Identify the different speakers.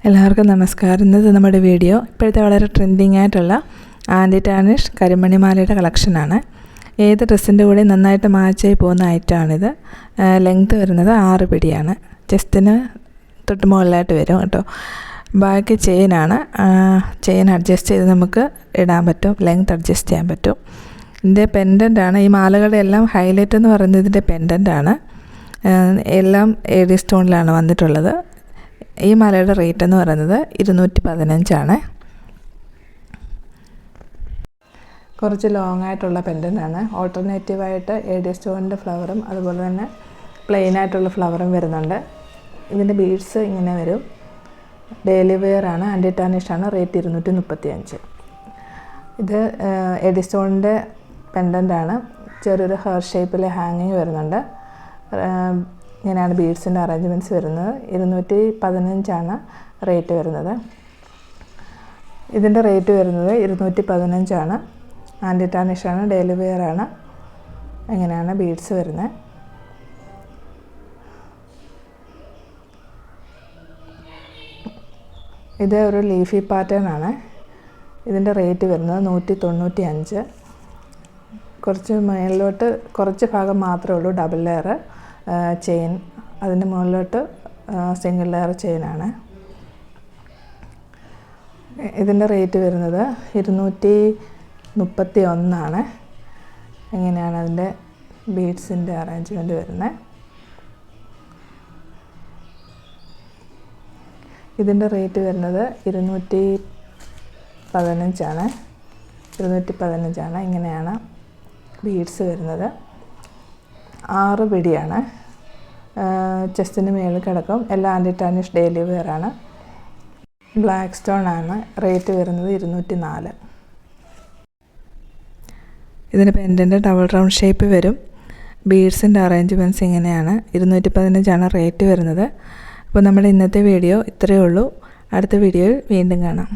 Speaker 1: എല്ലാവർക്കും നമസ്കാരം. ഇന്നത്തെ നമ്മുടെ വീഡിയോ ഇപ്പോഴത്തെ വളരെ ട്രെൻഡിങ് ആയിട്ടുള്ള ആൻറ്റി ടാനിഷ് കരിമണിമാലയുടെ കളക്ഷനാണ്. ഏത് ഡ്രസ്സിൻ്റെ കൂടെ നന്നായിട്ട് മാച്ചായി പോകുന്ന ഐറ്റമാണിത്. ലെങ്ത്ത് വരുന്നത് 6 പിടിയാണ്. ചെസ്റ്റിന് തൊട്ട് മുകളിലായിട്ട് വരും കേട്ടോ. ബാക്കി ചെയിനാണ്. ചെയിൻ അഡ്ജസ്റ്റ് ചെയ്ത് നമുക്ക് ഇടാൻ പറ്റും, ലെങ്ത്ത് അഡ്ജസ്റ്റ് ചെയ്യാൻ പറ്റും. ഇതിൻ്റെ പെൻഡൻ്റാണ്. ഈ മാലകളുടെ എല്ലാം ഹൈലൈറ്റ് എന്ന് പറയുന്നത് ഇതിൻ്റെ പെൻഡൻ്റാണ്. എല്ലാം AD സ്റ്റോണിലാണ് വന്നിട്ടുള്ളത്. ഈ മാലയുടെ റേറ്റ് എന്ന് പറയുന്നത് 215 കുറച്ച് ലോങ് ആയിട്ടുള്ള പെൻഡൻ്റാണ്. ഓൾട്ടർനേറ്റീവായിട്ട് AD സ്റ്റോണിൻ്റെ ഫ്ലവറും അതുപോലെ തന്നെ പ്ലെയിൻ ആയിട്ടുള്ള ഫ്ലവറും വരുന്നുണ്ട്. ഇതിൻ്റെ ബീഡ്സ് ഇങ്ങനെ വരും. ഡെയിലി വെയർ ആണ്. ആൻറ്റി ടാനിഷാണ്. റേറ്റ് 235. ഇത് AD സ്റ്റോണിൻ്റെ പെൻഡൻ്റാണ്. ചെറിയൊരു ഹെയർ ഷേപ്പിൽ ഹാങ്ങിങ് വരുന്നുണ്ട്. ഇങ്ങനെയാണ് ബീഡ്സിൻ്റെ അറേഞ്ച്മെൻറ്റ്സ് വരുന്നത്. 215 റേറ്റ് വരുന്നത്. ഇതിൻ്റെ റേറ്റ് വരുന്നത് 215. ആൻറ്റി ടാനിഷാണ്. ഡെയിലി വെയർ ആണ്. ഇങ്ങനെയാണ് ബീഡ്സ് വരുന്നത്. ഇത് ഒരു ലീഫി പാറ്റേൺ ആണ്. ഇതിൻ്റെ റേറ്റ് വരുന്നത് 195. കുറച്ച് മേളിലോട്ട് കുറച്ച് ഭാഗം മാത്രമേ ഉള്ളൂ ഡബിൾ ലെയർ ചെയിൻ. അതിൻ്റെ മുകളിലോട്ട് സിംഗിൾ ലെയർ ചെയിനാണ്. ഇതിൻ്റെ റേറ്റ് വരുന്നത് 231. ഇങ്ങനെയാണ് അതിൻ്റെ ബീഡ്സിൻ്റെ അറേഞ്ച്മെൻറ്റ് വരുന്നത്. ഇതിൻ്റെ റേറ്റ് വരുന്നത് 215. 215. ഇങ്ങനെയാണ് ബീഡ്സ് വരുന്നത്. 6 പിടിയാണ്. ചെസ്റ്റിന് മേളിൽ കിടക്കും. എല്ലാം ആൻറ്റി ടാനിഷ് ഡെയിലി വെയർ ആണ്. ബ്ലാക്ക് സ്റ്റോൺ ആണ്. റേറ്റ് വരുന്നത് 204. ഇതിന് പെൻഡൻ്റ് ഡബിൾ റൗണ്ട് ഷേപ്പ് വരും. ബീഡ്സിൻ്റെ അറേഞ്ച്മെൻറ്റ്സ് ഇങ്ങനെയാണ്. 215 റേറ്റ് വരുന്നത്. അപ്പോൾ നമ്മുടെ ഇന്നത്തെ വീഡിയോ ഇത്രയേ ഉള്ളൂ. അടുത്ത വീഡിയോയിൽ വീണ്ടും കാണാം.